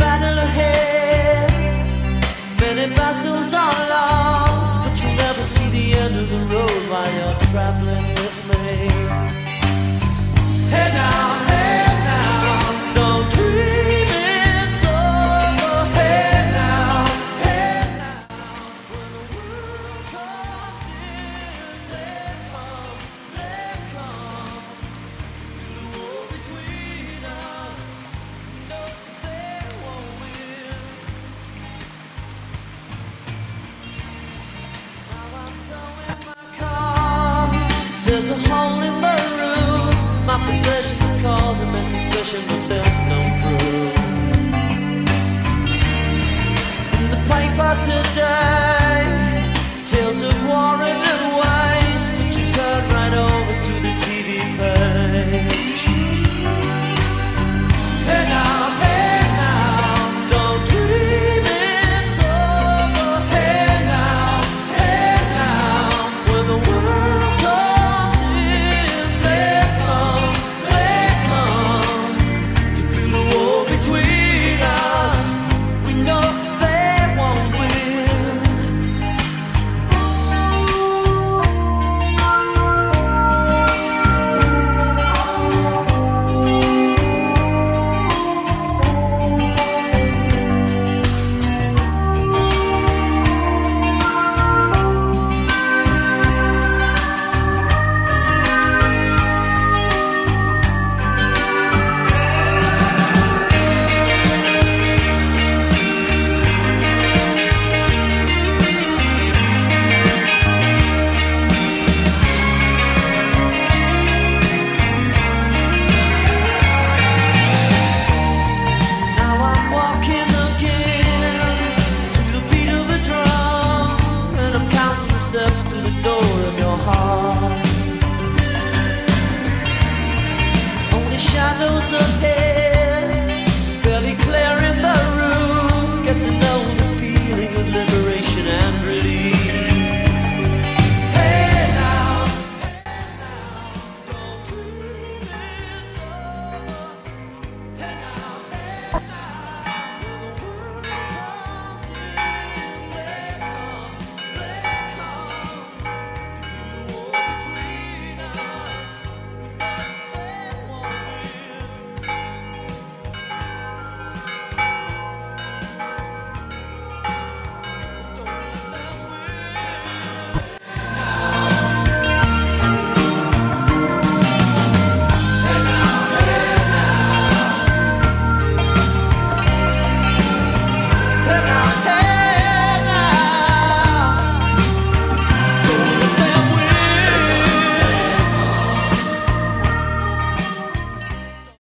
battle ahead, many battles are lost, but you never see the end of the road while you're traveling with me. Hey now, don't dream it's over. Hey now, when the world comes in, let come, through the war between us. No, they won't win. Now I'm towing my car. There's a hole in the roof. My possessions are causing me suspicion, but there's no proof. In the paper today, tales of war and waste, but you turn right over to the TV page. Hey now, don't dream it's over. Hey now, when the world comes in, they come to do the war between us. We know they won't win. Now I'm walking again to the beat of a drum, and I'm counting the steps to the door of your heart. Only shadows ahead.